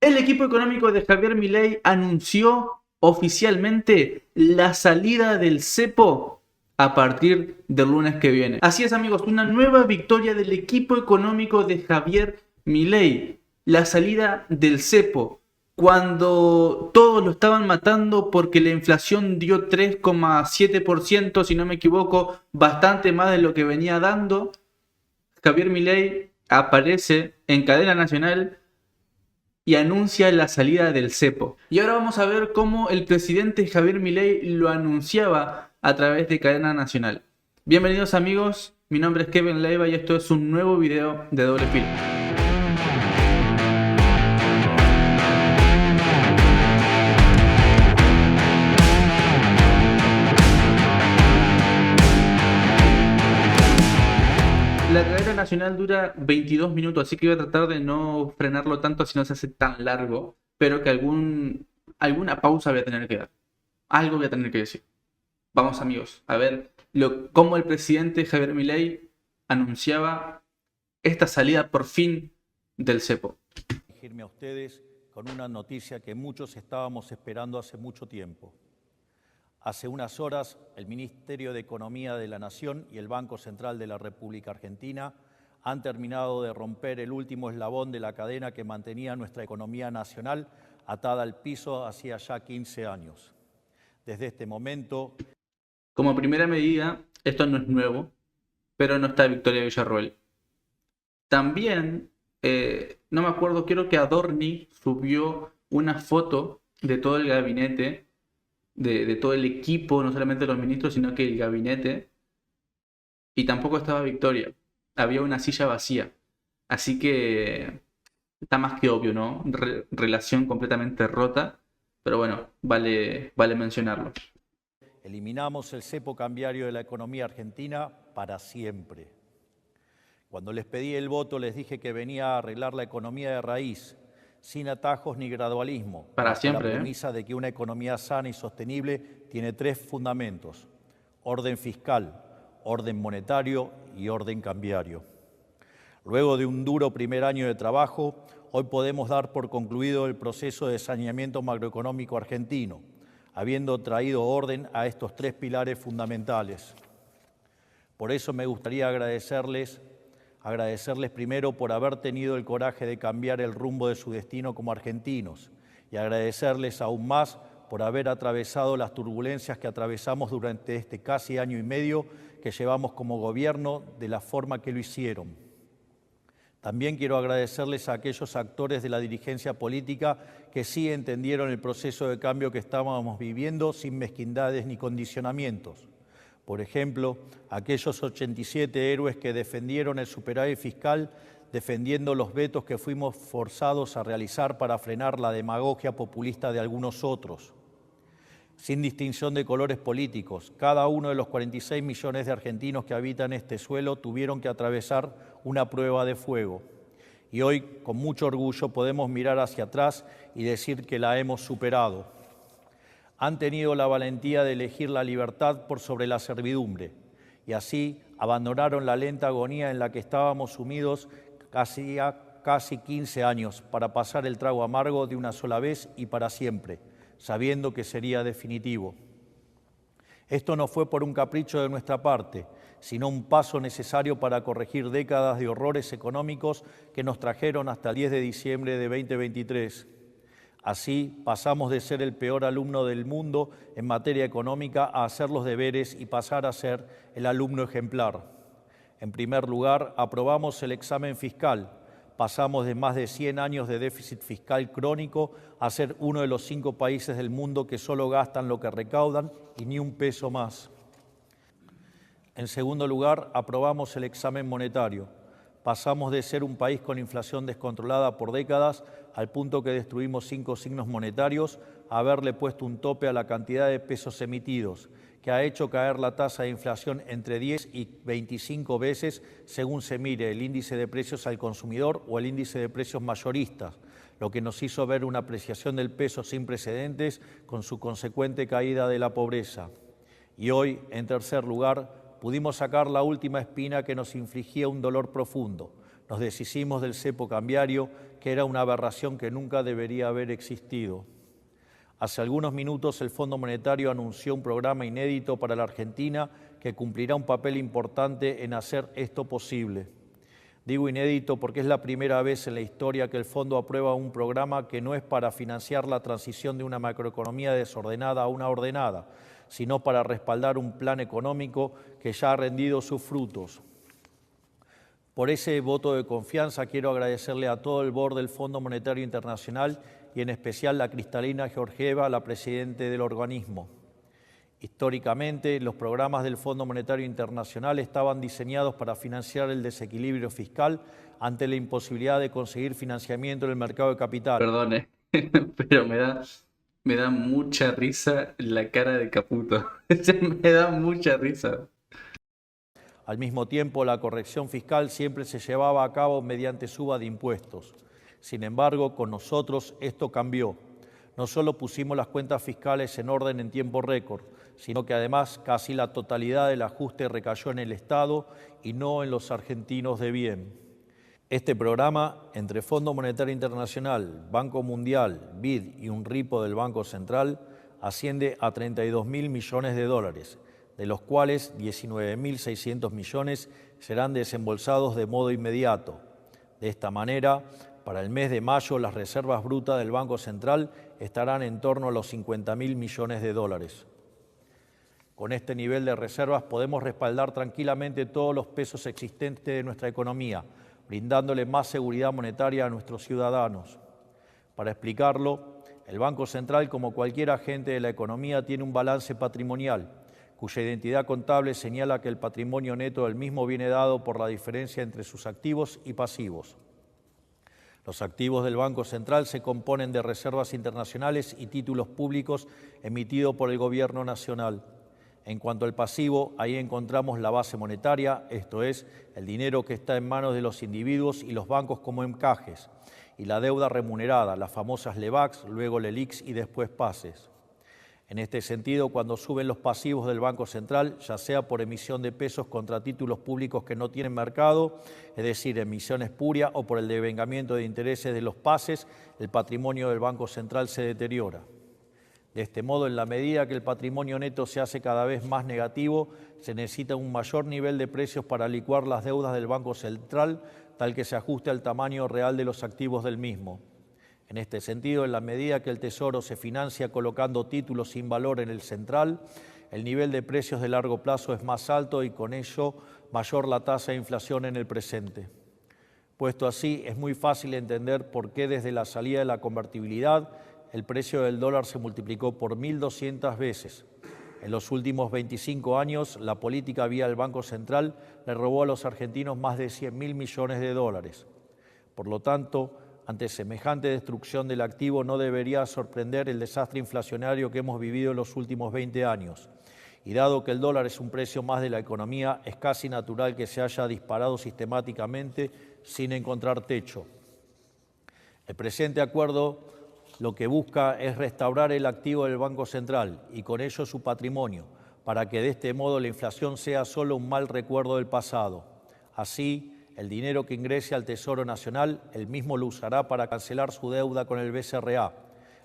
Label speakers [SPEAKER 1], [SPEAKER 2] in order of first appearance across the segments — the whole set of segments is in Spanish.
[SPEAKER 1] El equipo económico de Javier Milei anunció oficialmente la salida del cepo a partir del lunes que viene. Así es, amigos, una nueva victoria del equipo económico de Javier Milei. La salida del cepo. Cuando todos lo estaban matando porque la inflación dio 3,7%, si no me equivoco, bastante más de lo que venía dando, Javier Milei aparece en cadena nacional y anuncia la salida del cepo. Y ahora vamos a ver cómo el presidente Javier Milei lo anunciaba a través de cadena nacional. Bienvenidos, amigos, mi nombre es Kevin Leiva y esto es un nuevo video de Doble Filo. La cadena nacional dura 22 minutos, así que voy a tratar de no frenarlo tanto así no se hace tan largo, pero que alguna pausa voy a tener que dar. Algo voy a tener que decir. Vamos, amigos, a ver cómo el presidente Javier Milei anunciaba esta salida por fin del cepo.
[SPEAKER 2] Dirigirme a ustedes con una noticia que muchos estábamos esperando hace mucho tiempo. Hace unas horas, el Ministerio de Economía de la Nación y el Banco Central de la República Argentina han terminado de romper el último eslabón de la cadena que mantenía nuestra economía nacional atada al piso hacía ya 15 años. Desde este momento...
[SPEAKER 1] Como primera medida, esto no es nuevo, pero no está Victoria Villarroel. También, no me acuerdo, creo que Adorni subió una foto de todo el gabinete, de todo el equipo, no solamente los ministros, sino que el gabinete, y tampoco estaba Victoria. Había una silla vacía. Así que está más que obvio, ¿no? Relación completamente rota, pero bueno, vale mencionarlo.
[SPEAKER 2] Eliminamos el cepo cambiario de la economía argentina para siempre. Cuando les pedí el voto les dije que venía a arreglar la economía de raíz, sin atajos ni gradualismo,
[SPEAKER 1] Para siempre,
[SPEAKER 2] la premisa de que una economía sana y sostenible tiene tres fundamentos: orden fiscal, orden monetario y orden cambiario. Luego de un duro primer año de trabajo, hoy podemos dar por concluido el proceso de saneamiento macroeconómico argentino, habiendo traído orden a estos tres pilares fundamentales. Por eso me gustaría agradecerles primero por haber tenido el coraje de cambiar el rumbo de su destino como argentinos y agradecerles aún más por haber atravesado las turbulencias que atravesamos durante este casi año y medio que llevamos como gobierno de la forma que lo hicieron. También quiero agradecerles a aquellos actores de la dirigencia política que sí entendieron el proceso de cambio que estábamos viviendo sin mezquindades ni condicionamientos. Por ejemplo, aquellos 87 héroes que defendieron el superávit fiscal, defendiendo los vetos que fuimos forzados a realizar para frenar la demagogia populista de algunos otros. Sin distinción de colores políticos, cada uno de los 46 millones de argentinos que habitan este suelo tuvieron que atravesar una prueba de fuego. Y hoy, con mucho orgullo, podemos mirar hacia atrás y decir que la hemos superado. Han tenido la valentía de elegir la libertad por sobre la servidumbre y así abandonaron la lenta agonía en la que estábamos sumidos casi 15 años para pasar el trago amargo de una sola vez y para siempre, sabiendo que sería definitivo. Esto no fue por un capricho de nuestra parte, sino un paso necesario para corregir décadas de horrores económicos que nos trajeron hasta el 10 de diciembre de 2023. Así pasamos de ser el peor alumno del mundo en materia económica a hacer los deberes y pasar a ser el alumno ejemplar. En primer lugar, aprobamos el examen fiscal. Pasamos de más de 100 años de déficit fiscal crónico a ser uno de los 5 países del mundo que solo gastan lo que recaudan y ni un peso más. En segundo lugar, aprobamos el examen monetario. Pasamos de ser un país con inflación descontrolada por décadas al punto que destruimos 5 signos monetarios a haberle puesto un tope a la cantidad de pesos emitidos, que ha hecho caer la tasa de inflación entre 10 y 25 veces según se mire el índice de precios al consumidor o el índice de precios mayoristas, lo que nos hizo ver una apreciación del peso sin precedentes con su consecuente caída de la pobreza. Y hoy, en tercer lugar, pudimos sacar la última espina que nos infligía un dolor profundo. nos deshicimos del cepo cambiario, que era una aberración que nunca debería haber existido. Hace algunos minutos el Fondo Monetario anunció un programa inédito para la Argentina que cumplirá un papel importante en hacer esto posible. Digo inédito porque es la primera vez en la historia que el Fondo aprueba un programa que no es para financiar la transición de una macroeconomía desordenada a una ordenada, sino para respaldar un plan económico que ya ha rendido sus frutos. Por ese voto de confianza quiero agradecerle a todo el board del Fondo Monetario Internacional y en especial a Cristalina Georgieva, la presidenta del organismo. Históricamente, los programas del Fondo Monetario Internacional estaban diseñados para financiar el desequilibrio fiscal ante la imposibilidad de conseguir financiamiento en el mercado de capital.
[SPEAKER 1] Perdone, pero me da mucha risa la cara de Caputo. Me da mucha risa.
[SPEAKER 2] Al mismo tiempo, la corrección fiscal siempre se llevaba a cabo mediante suba de impuestos. Sin embargo, con nosotros esto cambió. No solo pusimos las cuentas fiscales en orden en tiempo récord, sino que además casi la totalidad del ajuste recayó en el Estado y no en los argentinos de bien. Este programa, entre Fondo Monetario Internacional, Banco Mundial, BID y un ripo del Banco Central, asciende a 32.000 millones de dólares, de los cuales 19.600 millones serán desembolsados de modo inmediato. De esta manera, para el mes de mayo, las reservas brutas del Banco Central estarán en torno a los 50.000 millones de dólares. Con este nivel de reservas podemos respaldar tranquilamente todos los pesos existentes de nuestra economía, brindándole más seguridad monetaria a nuestros ciudadanos. Para explicarlo, el Banco Central, como cualquier agente de la economía, tiene un balance patrimonial, cuya identidad contable señala que el patrimonio neto del mismo viene dado por la diferencia entre sus activos y pasivos. Los activos del Banco Central se componen de reservas internacionales y títulos públicos emitidos por el Gobierno Nacional. En cuanto al pasivo, ahí encontramos la base monetaria, esto es, el dinero que está en manos de los individuos y los bancos como encajes, y la deuda remunerada, las famosas LEVAX, luego LELIX y después PASES. En este sentido, cuando suben los pasivos del Banco Central, ya sea por emisión de pesos contra títulos públicos que no tienen mercado, es decir, emisión espuria, o por el devengamiento de intereses de los PASES, el patrimonio del Banco Central se deteriora. De este modo, en la medida que el patrimonio neto se hace cada vez más negativo, se necesita un mayor nivel de precios para licuar las deudas del Banco Central, tal que se ajuste al tamaño real de los activos del mismo. En este sentido, en la medida que el Tesoro se financia colocando títulos sin valor en el central, el nivel de precios de largo plazo es más alto y con ello mayor la tasa de inflación en el presente. Puesto así, es muy fácil entender por qué desde la salida de la convertibilidad el precio del dólar se multiplicó por 1.200 veces. En los últimos 25 años, la política vía el Banco Central le robó a los argentinos más de 100.000 millones de dólares. Por lo tanto, ante semejante destrucción del activo no debería sorprender el desastre inflacionario que hemos vivido en los últimos 20 años. Y dado que el dólar es un precio más de la economía, es casi natural que se haya disparado sistemáticamente sin encontrar techo. El presente acuerdo lo que busca es restaurar el activo del Banco Central y con ello su patrimonio, para que de este modo la inflación sea solo un mal recuerdo del pasado. Así, el dinero que ingrese al Tesoro Nacional, él mismo lo usará para cancelar su deuda con el BCRA.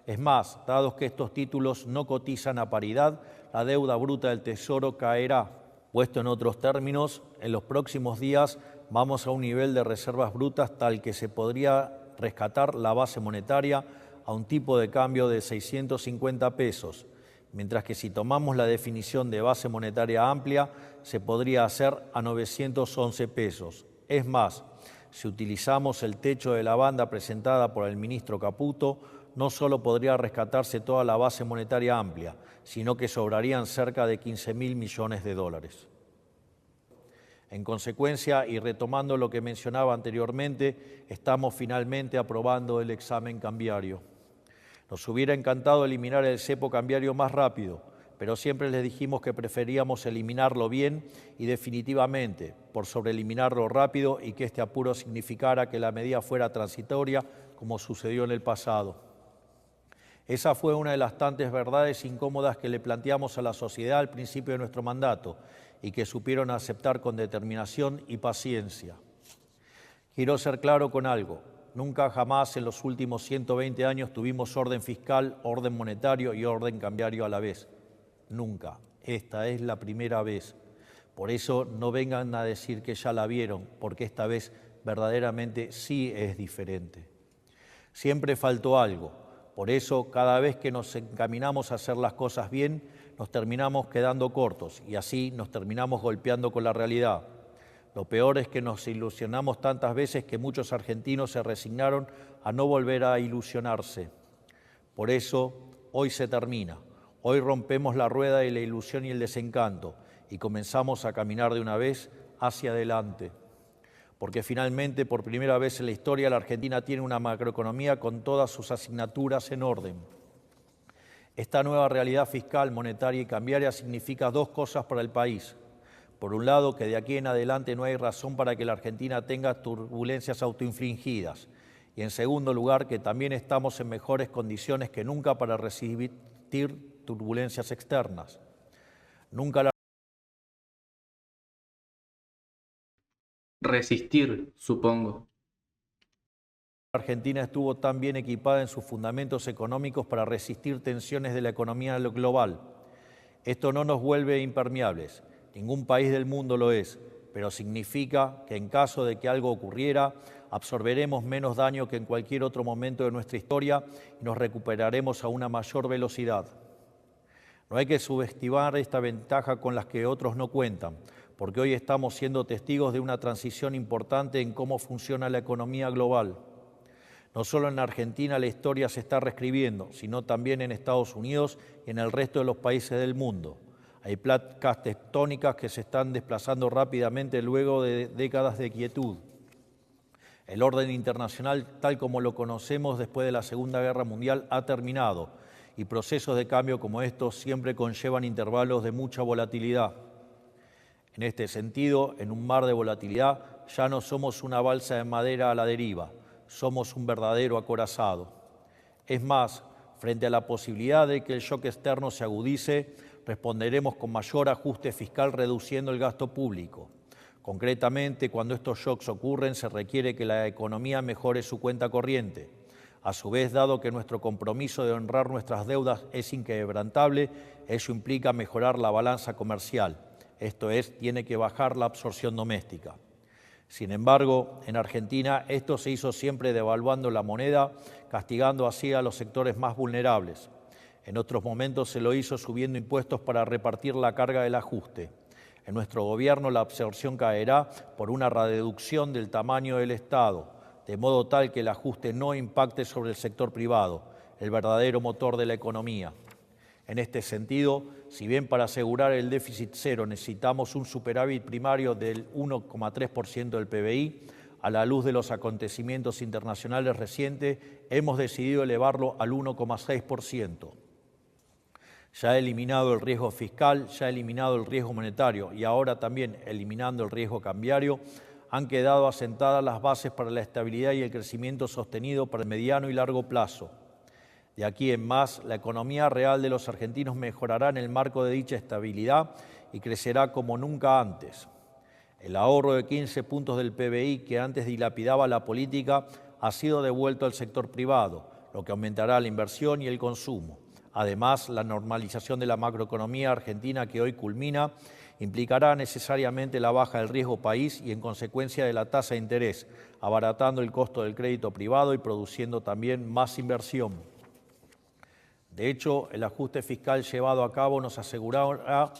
[SPEAKER 2] Es más, dado que estos títulos no cotizan a paridad, la deuda bruta del Tesoro caerá. Puesto en otros términos, en los próximos días vamos a un nivel de reservas brutas tal que se podría rescatar la base monetaria a un tipo de cambio de 650 pesos, mientras que si tomamos la definición de base monetaria amplia, se podría hacer a 911 pesos. Es más, si utilizamos el techo de la banda presentada por el ministro Caputo, no solo podría rescatarse toda la base monetaria amplia, sino que sobrarían cerca de 15.000 millones de dólares. En consecuencia, y retomando lo que mencionaba anteriormente, estamos finalmente aprobando el examen cambiario. Nos hubiera encantado eliminar el cepo cambiario más rápido, pero siempre les dijimos que preferíamos eliminarlo bien y definitivamente, por sobre eliminarlo rápido y que este apuro significara que la medida fuera transitoria, como sucedió en el pasado. Esa fue una de las tantas verdades incómodas que le planteamos a la sociedad al principio de nuestro mandato y que supieron aceptar con determinación y paciencia. Quiero ser claro con algo. Nunca jamás en los últimos 120 años tuvimos orden fiscal, orden monetario y orden cambiario a la vez. Nunca. Esta es la primera vez. Por eso no vengan a decir que ya la vieron, porque esta vez verdaderamente sí es diferente. Siempre faltó algo. Por eso, cada vez que nos encaminamos a hacer las cosas bien, nos terminamos quedando cortos y así nos terminamos golpeando con la realidad. Lo peor es que nos ilusionamos tantas veces que muchos argentinos se resignaron a no volver a ilusionarse. Por eso, hoy se termina. Hoy rompemos la rueda de la ilusión y el desencanto y comenzamos a caminar de una vez hacia adelante. Porque finalmente, por primera vez en la historia, la Argentina tiene una macroeconomía con todas sus asignaturas en orden. Esta nueva realidad fiscal, monetaria y cambiaria significa dos cosas para el país. Por un lado, que de aquí en adelante no hay razón para que la Argentina tenga turbulencias autoinfligidas. Y en segundo lugar, que también estamos en mejores condiciones que nunca para resistir turbulencias externas. Nunca la
[SPEAKER 1] Resistir, supongo.
[SPEAKER 2] Argentina estuvo tan bien equipada en sus fundamentos económicos para resistir tensiones de la economía global. Esto no nos vuelve impermeables. Ningún país del mundo lo es, pero significa que en caso de que algo ocurriera, absorberemos menos daño que en cualquier otro momento de nuestra historia y nos recuperaremos a una mayor velocidad. No hay que subestimar esta ventaja con las que otros no cuentan, porque hoy estamos siendo testigos de una transición importante en cómo funciona la economía global. No solo en Argentina la historia se está reescribiendo, sino también en Estados Unidos y en el resto de los países del mundo. Hay placas tectónicas que se están desplazando rápidamente luego de décadas de quietud. El orden internacional, tal como lo conocemos después de la Segunda Guerra Mundial, ha terminado y procesos de cambio como estos siempre conllevan intervalos de mucha volatilidad. En este sentido, en un mar de volatilidad, ya no somos una balsa de madera a la deriva, somos un verdadero acorazado. Es más, frente a la posibilidad de que el shock externo se agudice, responderemos con mayor ajuste fiscal reduciendo el gasto público. Concretamente, cuando estos shocks ocurren, se requiere que la economía mejore su cuenta corriente. A su vez, dado que nuestro compromiso de honrar nuestras deudas es inquebrantable, eso implica mejorar la balanza comercial. Esto es, tiene que bajar la absorción doméstica. Sin embargo, en Argentina esto se hizo siempre devaluando la moneda, castigando así a los sectores más vulnerables. En otros momentos se lo hizo subiendo impuestos para repartir la carga del ajuste. En nuestro gobierno la absorción caerá por una reducción del tamaño del Estado, de modo tal que el ajuste no impacte sobre el sector privado, el verdadero motor de la economía. En este sentido, si bien para asegurar el déficit cero necesitamos un superávit primario del 1,3% del PBI, a la luz de los acontecimientos internacionales recientes, hemos decidido elevarlo al 1,6%. Ya ha eliminado el riesgo fiscal, ya ha eliminado el riesgo monetario y ahora también eliminando el riesgo cambiario, han quedado asentadas las bases para la estabilidad y el crecimiento sostenido para el mediano y largo plazo. De aquí en más, la economía real de los argentinos mejorará en el marco de dicha estabilidad y crecerá como nunca antes. El ahorro de 15 puntos del PBI que antes dilapidaba la política ha sido devuelto al sector privado, lo que aumentará la inversión y el consumo. Además, la normalización de la macroeconomía argentina que hoy culmina implicará necesariamente la baja del riesgo país y en consecuencia de la tasa de interés, abaratando el costo del crédito privado y produciendo también más inversión. De hecho, el ajuste fiscal llevado a cabo nos asegurará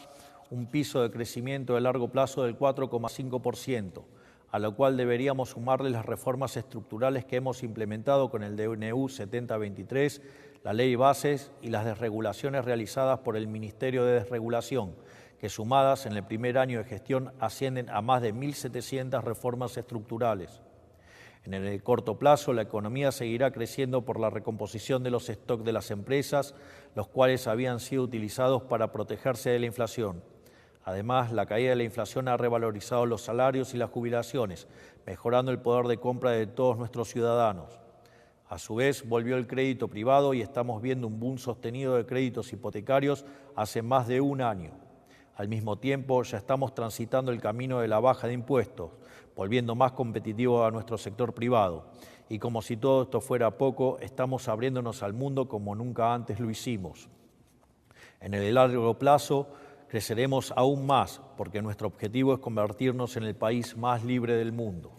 [SPEAKER 2] un piso de crecimiento de largo plazo del 4,5%, a lo cual deberíamos sumarle las reformas estructurales que hemos implementado con el DNU 7023, la Ley Bases y las desregulaciones realizadas por el Ministerio de Desregulación, que sumadas en el primer año de gestión ascienden a más de 1.700 reformas estructurales. En el corto plazo, la economía seguirá creciendo por la recomposición de los stocks de las empresas, los cuales habían sido utilizados para protegerse de la inflación. Además, la caída de la inflación ha revalorizado los salarios y las jubilaciones, mejorando el poder de compra de todos nuestros ciudadanos. A su vez, volvió el crédito privado y estamos viendo un boom sostenido de créditos hipotecarios hace más de un año. Al mismo tiempo, ya estamos transitando el camino de la baja de impuestos, volviendo más competitivo a nuestro sector privado. Y como si todo esto fuera poco, estamos abriéndonos al mundo como nunca antes lo hicimos. En el largo plazo creceremos aún más, porque nuestro objetivo es convertirnos en el país más libre del mundo.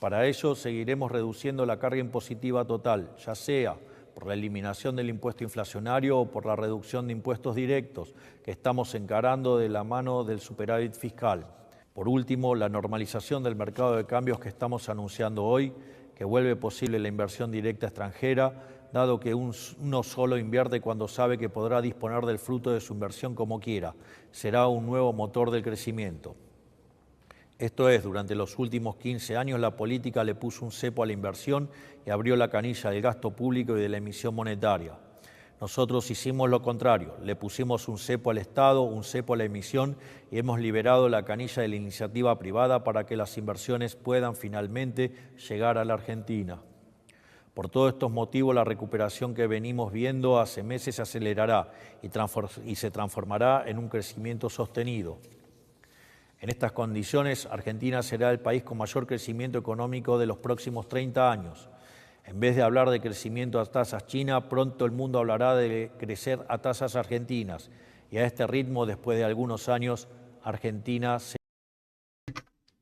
[SPEAKER 2] Para ello seguiremos reduciendo la carga impositiva total, ya sea por la eliminación del impuesto inflacionario o por la reducción de impuestos directos que estamos encarando de la mano del superávit fiscal. Por último, la normalización del mercado de cambios que estamos anunciando hoy, que vuelve posible la inversión directa extranjera, dado que uno solo invierte cuando sabe que podrá disponer del fruto de su inversión como quiera. Será un nuevo motor del crecimiento. Esto es, durante los últimos 15 años la política le puso un cepo a la inversión y abrió la canilla del gasto público y de la emisión monetaria. Nosotros hicimos lo contrario, le pusimos un cepo al Estado, un cepo a la emisión y hemos liberado la canilla de la iniciativa privada para que las inversiones puedan finalmente llegar a la Argentina. Por todos estos motivos, la recuperación que venimos viendo hace meses se acelerará y se transformará en un crecimiento sostenido. En estas condiciones, Argentina será el país con mayor crecimiento económico de los próximos 30 años. En vez de hablar de crecimiento a tasas chinas, pronto el mundo hablará de crecer a tasas argentinas. Y a este ritmo, después de algunos años, Argentina se...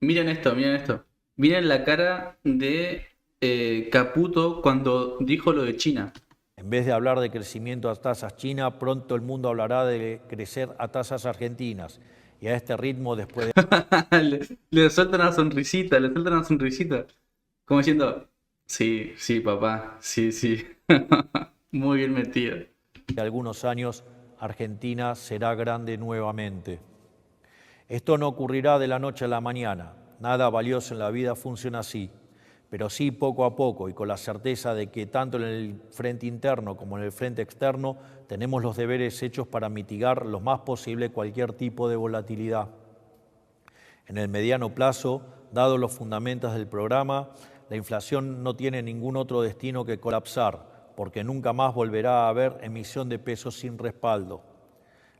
[SPEAKER 1] Miren esto, miren esto. Miren la cara de Caputo cuando dijo lo de China.
[SPEAKER 2] En vez de hablar de crecimiento a tasas chinas, pronto el mundo hablará de crecer a tasas argentinas. Y a este ritmo, después de...
[SPEAKER 1] le suelta una sonrisita, le suelta una sonrisita. Como diciendo, sí, sí, papá, sí, sí. Muy bien metido.
[SPEAKER 2] De algunos años, Argentina será grande nuevamente. Esto no ocurrirá de la noche a la mañana. Nada valioso en la vida funciona así. Pero sí poco a poco y con la certeza de que tanto en el frente interno como en el frente externo tenemos los deberes hechos para mitigar lo más posible cualquier tipo de volatilidad. En el mediano plazo, dados los fundamentos del programa, la inflación no tiene ningún otro destino que colapsar, porque nunca más volverá a haber emisión de pesos sin respaldo.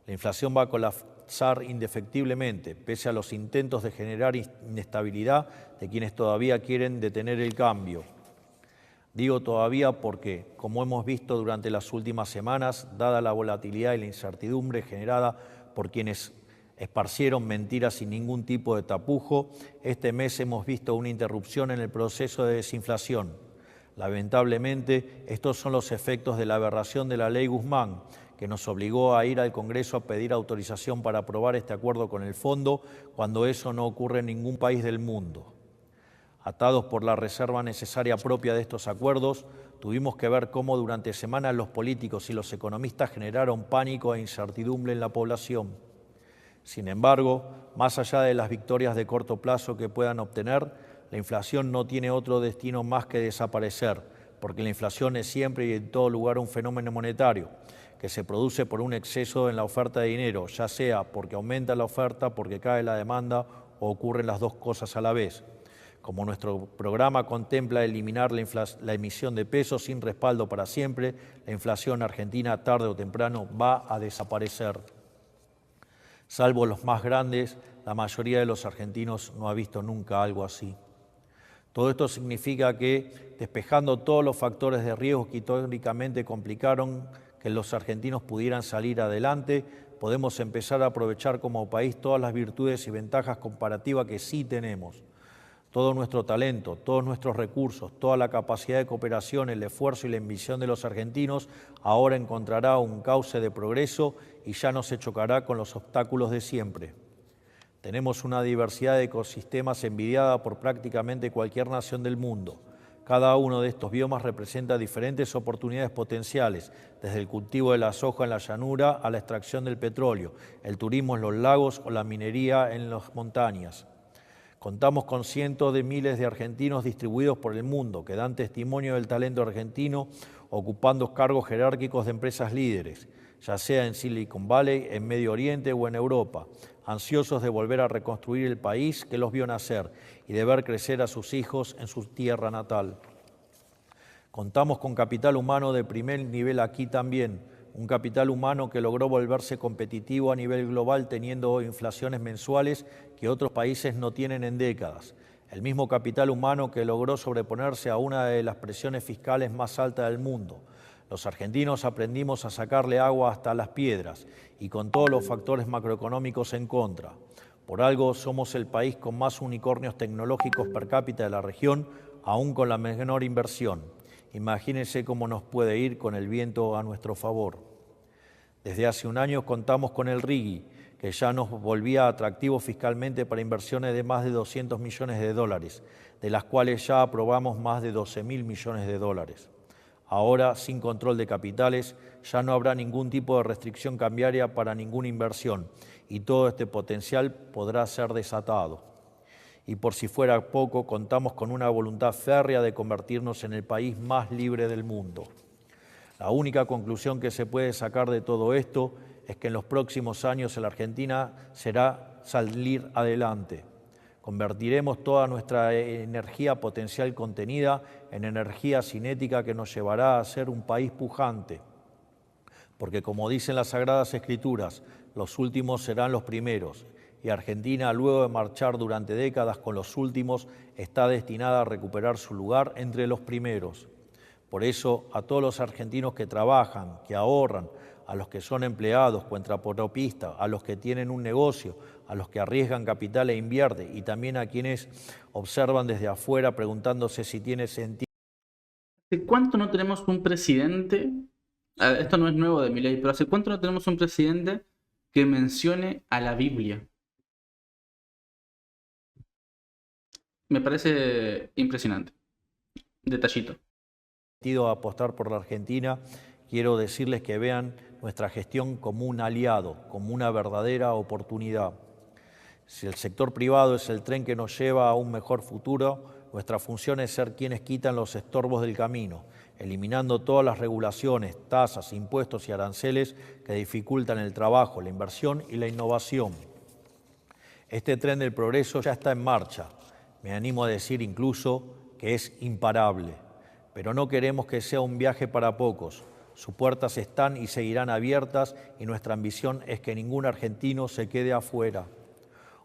[SPEAKER 2] La inflación va a colapsar indefectiblemente, pese a los intentos de generar inestabilidad de quienes todavía quieren detener el cambio. Digo todavía porque, como hemos visto durante las últimas semanas, dada la volatilidad y la incertidumbre generada por quienes esparcieron mentiras sin ningún tipo de tapujo, este mes hemos visto una interrupción en el proceso de desinflación. Lamentablemente, estos son los efectos de la aberración de la Ley Guzmán, que nos obligó a ir al Congreso a pedir autorización para aprobar este acuerdo con el Fondo, cuando eso no ocurre en ningún país del mundo. Atados por la reserva necesaria propia de estos acuerdos, tuvimos que ver cómo durante semanas los políticos y los economistas generaron pánico e incertidumbre en la población. Sin embargo, más allá de las victorias de corto plazo que puedan obtener, la inflación no tiene otro destino más que desaparecer, porque la inflación es siempre y en todo lugar un fenómeno monetario, que se produce por un exceso en la oferta de dinero, ya sea porque aumenta la oferta, porque cae la demanda o ocurren las dos cosas a la vez. Como nuestro programa contempla eliminar la emisión de pesos sin respaldo para siempre, la inflación argentina tarde o temprano va a desaparecer. Salvo los más grandes, la mayoría de los argentinos no ha visto nunca algo así. Todo esto significa que, despejando todos los factores de riesgo que históricamente complicaron que los argentinos pudieran salir adelante, podemos empezar a aprovechar como país todas las virtudes y ventajas comparativas que sí tenemos. Todo nuestro talento, todos nuestros recursos, toda la capacidad de cooperación, el esfuerzo y la ambición de los argentinos ahora encontrará un cauce de progreso y ya no se chocará con los obstáculos de siempre. Tenemos una diversidad de ecosistemas envidiada por prácticamente cualquier nación del mundo. Cada uno de estos biomas representa diferentes oportunidades potenciales, desde el cultivo de la soja en la llanura a la extracción del petróleo, el turismo en los lagos o la minería en las montañas. Contamos con cientos de miles de argentinos distribuidos por el mundo que dan testimonio del talento argentino ocupando cargos jerárquicos de empresas líderes, ya sea en Silicon Valley, en Medio Oriente o en Europa, ansiosos de volver a reconstruir el país que los vio nacer y de ver crecer a sus hijos en su tierra natal. Contamos con capital humano de primer nivel aquí también, un capital humano que logró volverse competitivo a nivel global teniendo inflaciones mensuales que otros países no tienen en décadas. el mismo capital humano que logró sobreponerse a una de las presiones fiscales más altas del mundo. Los argentinos aprendimos a sacarle agua hasta las piedras y con todos los factores macroeconómicos en contra. Por algo somos el país con más unicornios tecnológicos per cápita de la región, aún con la menor inversión. Imagínense cómo nos puede ir con el viento a nuestro favor. Desde hace un año contamos con el RIGI, que ya nos volvía atractivo fiscalmente para inversiones de más de 200 millones de dólares, de las cuales ya aprobamos más de 12.000 millones de dólares. Ahora, sin control de capitales, ya no habrá ningún tipo de restricción cambiaria para ninguna inversión y todo este potencial podrá ser desatado. Y por si fuera poco, contamos con una voluntad férrea de convertirnos en el país más libre del mundo. La única conclusión que se puede sacar de todo esto es que en los próximos años en la Argentina será salir adelante. Convertiremos toda nuestra energía potencial contenida en energía cinética que nos llevará a ser un país pujante. Porque como dicen las Sagradas Escrituras, los últimos serán los primeros. Y Argentina, luego de marchar durante décadas con los últimos, está destinada a recuperar su lugar entre los primeros. Por eso, a todos los argentinos que trabajan, que ahorran, a los que son empleados, cuentapropistas, a los que tienen un negocio, a los que arriesgan capital e invierten, y también a quienes observan desde afuera preguntándose si tiene sentido.
[SPEAKER 1] ¿Hace cuánto no tenemos un presidente? Esto no es nuevo de Milei, pero ¿hace cuánto no tenemos un presidente que mencione a la Biblia? Me parece impresionante. Detallito.
[SPEAKER 2] Apostar por la Argentina, quiero decirles que vean nuestra gestión como un aliado, como una verdadera oportunidad. Si el sector privado es el tren que nos lleva a un mejor futuro, nuestra función es ser quienes quitan los estorbos del camino, eliminando todas las regulaciones, tasas, impuestos y aranceles que dificultan el trabajo, la inversión y la innovación. Este tren del progreso ya está en marcha. Me animo a decir incluso que es imparable. Pero no queremos que sea un viaje para pocos. Sus puertas están y seguirán abiertas y nuestra ambición es que ningún argentino se quede afuera.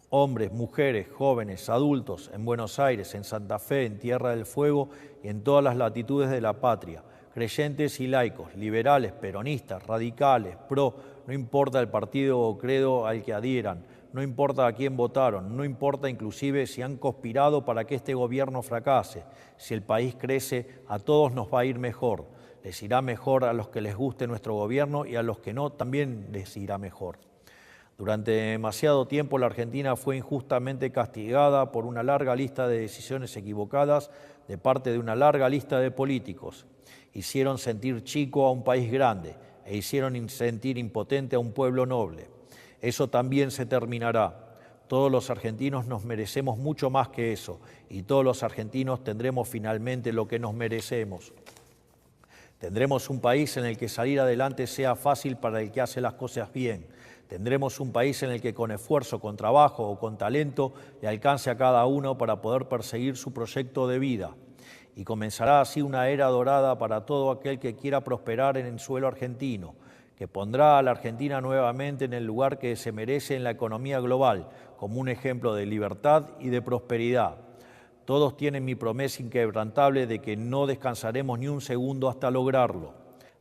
[SPEAKER 2] Hombres, mujeres, jóvenes, adultos, en Buenos Aires, en Santa Fe, en Tierra del Fuego y en todas las latitudes de la patria, creyentes y laicos, liberales, peronistas, radicales, pro, no importa el partido o credo al que adhieran, no importa a quién votaron, no importa inclusive si han conspirado para que este gobierno fracase. Si el país crece, a todos nos va a ir mejor. Les irá mejor a los que les guste nuestro gobierno y a los que no también les irá mejor. Durante demasiado tiempo la Argentina fue injustamente castigada por una larga lista de decisiones equivocadas de parte de una larga lista de políticos. Hicieron sentir chico a un país grande e hicieron sentir impotente a un pueblo noble. Eso también se terminará. Todos los argentinos nos merecemos mucho más que eso y todos los argentinos tendremos finalmente lo que nos merecemos. Tendremos un país en el que salir adelante sea fácil para el que hace las cosas bien. Tendremos un país en el que con esfuerzo, con trabajo o con talento le alcance a cada uno para poder perseguir su proyecto de vida. Y comenzará así una era dorada para todo aquel que quiera prosperar en el suelo argentino, que pondrá a la Argentina nuevamente en el lugar que se merece en la economía global, como un ejemplo de libertad y de prosperidad. Todos tienen mi promesa inquebrantable de que no descansaremos ni un segundo hasta lograrlo.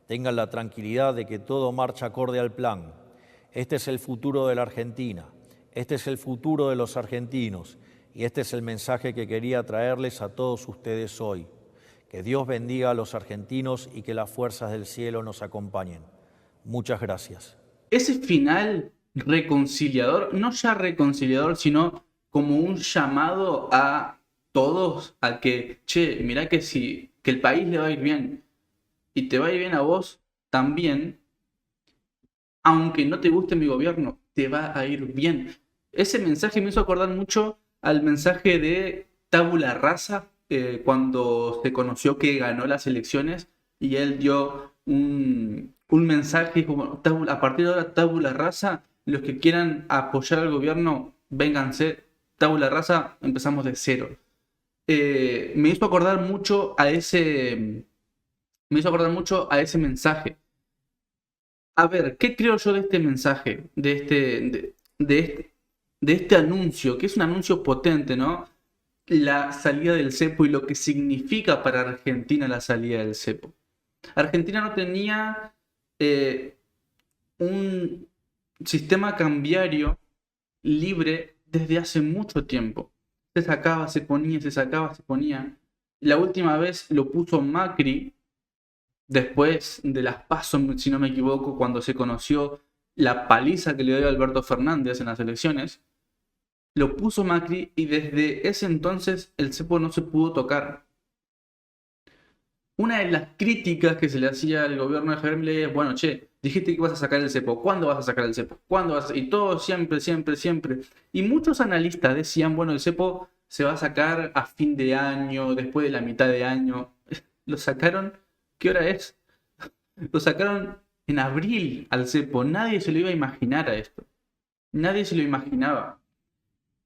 [SPEAKER 2] Tengan la tranquilidad de que todo marcha acorde al plan. Este es el futuro de la Argentina, este es el futuro de los argentinos y este es el mensaje que quería traerles a todos ustedes hoy. Que Dios bendiga a los argentinos y que las fuerzas del cielo nos acompañen. Muchas gracias.
[SPEAKER 1] Ese final reconciliador, no ya reconciliador, sino como un llamado a todos a que, che, mirá que que el país le va a ir bien y te va a ir bien a vos también, aunque no te guste mi gobierno, te va a ir bien. Ese mensaje me hizo acordar mucho al mensaje de Tabula Rasa, cuando se conoció que ganó las elecciones y él dio un mensaje como, a partir de ahora, Tabula Rasa, los que quieran apoyar al gobierno, vénganse, Tabula Rasa, empezamos de cero. Me hizo acordar mucho a ese mensaje. A ver, ¿qué creo yo de este mensaje? De este anuncio, que es un anuncio potente, ¿no? la salida del cepo y lo que significa para Argentina la salida del cepo. Argentina no tenía un sistema cambiario libre desde hace mucho tiempo. Se sacaba, se ponía, se sacaba, se ponía. La última vez lo puso Macri después de las PASO, si no me equivoco, cuando se conoció la paliza que le dio Alberto Fernández en las elecciones. Lo puso Macri y desde ese entonces el cepo no se pudo tocar. Una de las críticas que se le hacía al gobierno de Javier Milei es, bueno, che, dijiste que vas a sacar el cepo, ¿cuándo vas a sacar el cepo? ¿Cuándo vas a...? Y todo siempre, siempre, siempre. Y muchos analistas decían, bueno, el cepo se va a sacar a fin de año, después de la mitad de año. Lo sacaron, ¿qué hora es? Lo sacaron en abril al cepo. Nadie se lo iba a imaginar a esto. Nadie se lo imaginaba.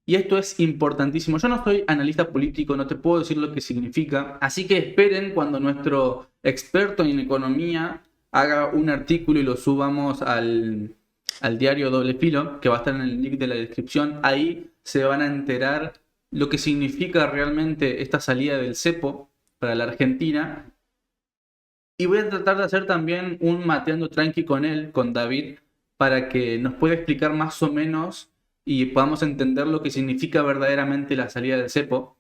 [SPEAKER 1] Y esto es importantísimo. Yo no soy analista político, no te puedo decir lo que significa. Así que esperen cuando nuestro experto en economía haga un artículo y lo subamos al diario Doble Filo, que va a estar en el link de la descripción. Ahí se van a enterar lo que significa realmente esta salida del cepo para la Argentina. Y voy a tratar de hacer también un mateando tranqui con él, con David, para que nos pueda explicar más o menos y podamos entender lo que significa verdaderamente la salida del cepo.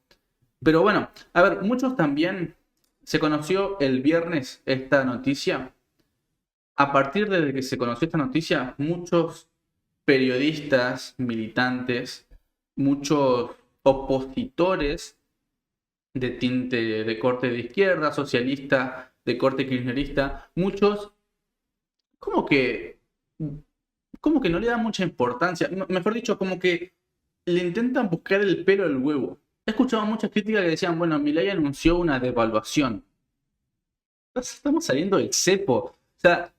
[SPEAKER 1] Pero bueno, a ver, muchos también se conoció el viernes esta noticia. A partir de que se conoció esta noticia, muchos periodistas, militantes, muchos opositores de tinte de corte de izquierda, socialista, de corte kirchnerista, muchos como que no le dan mucha importancia, mejor dicho, como que le intentan buscar el pelo al huevo. He escuchado muchas críticas que decían, bueno, Milei anunció una devaluación. Estamos saliendo del cepo. O sea,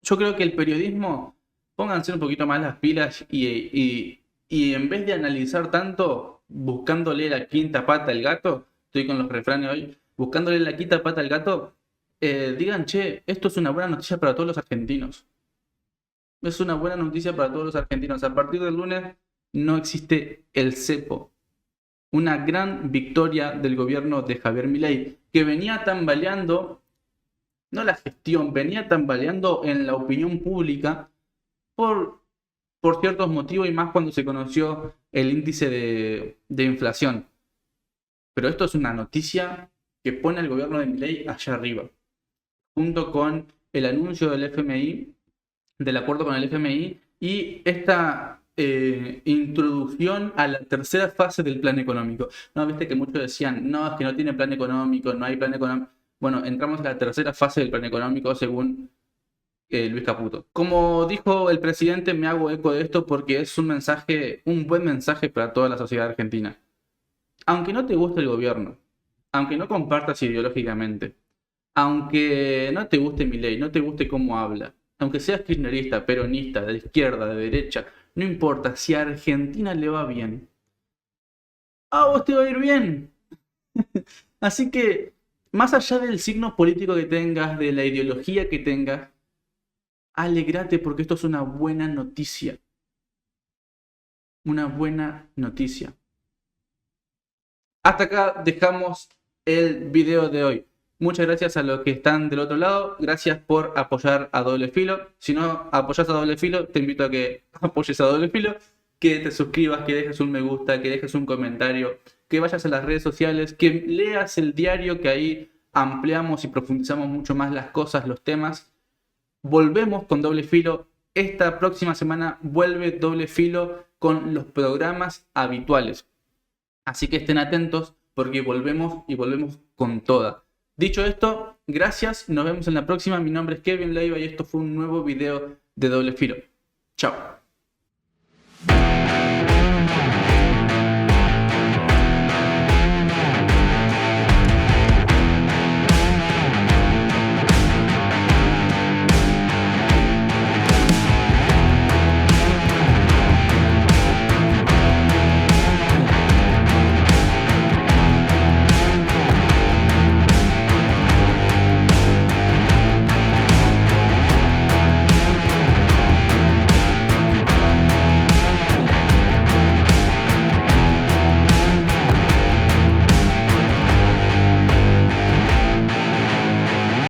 [SPEAKER 1] yo creo que el periodismo, pónganse un poquito más las pilas y en vez de analizar tanto, buscándole la quinta pata al gato, estoy con los refranes hoy, buscándole la quinta pata al gato, digan, che, esto es una buena noticia para todos los argentinos. Es una buena noticia para todos los argentinos. A partir del lunes no existe el cepo. Una gran victoria del gobierno de Javier Milei, que venía tambaleando, no la gestión, venía tambaleando en la opinión pública por ciertos motivos y más cuando se conoció el índice de inflación. Pero esto es una noticia que pone al gobierno de Milei allá arriba, junto con el anuncio del FMI, del acuerdo con el FMI y esta introducción a la tercera fase del plan económico. No, viste que muchos decían, no, es que no tiene plan económico, no hay plan económico. Bueno, entramos a la tercera fase del plan económico según Luis Caputo. Como dijo el presidente, me hago eco de esto porque es un mensaje, un buen mensaje para toda la sociedad argentina. Aunque no te guste el gobierno, aunque no compartas ideológicamente, aunque no te guste Milei, no te guste cómo habla, aunque seas kirchnerista, peronista, de izquierda, de derecha, no importa, si a Argentina le va bien, a vos te va a ir bien. Así que, más allá del signo político que tengas, de la ideología que tengas, alegrate porque esto es una buena noticia. Una buena noticia. Hasta acá dejamos el video de hoy. Muchas gracias a los que están del otro lado. Gracias por apoyar a Doble Filo. Si no apoyas a Doble Filo, te invito a que apoyes a Doble Filo, que te suscribas, que dejes un me gusta, que dejes un comentario, que vayas a las redes sociales, que leas el diario, que ahí ampliamos y profundizamos mucho más las cosas, los temas. Volvemos con Doble Filo. Esta próxima semana vuelve Doble Filo con los programas habituales. Así que estén atentos porque volvemos y volvemos con toda. Dicho esto, gracias, nos vemos en la próxima. Mi nombre es Kevin Leiva y esto fue un nuevo video de Doble Filo. Chao.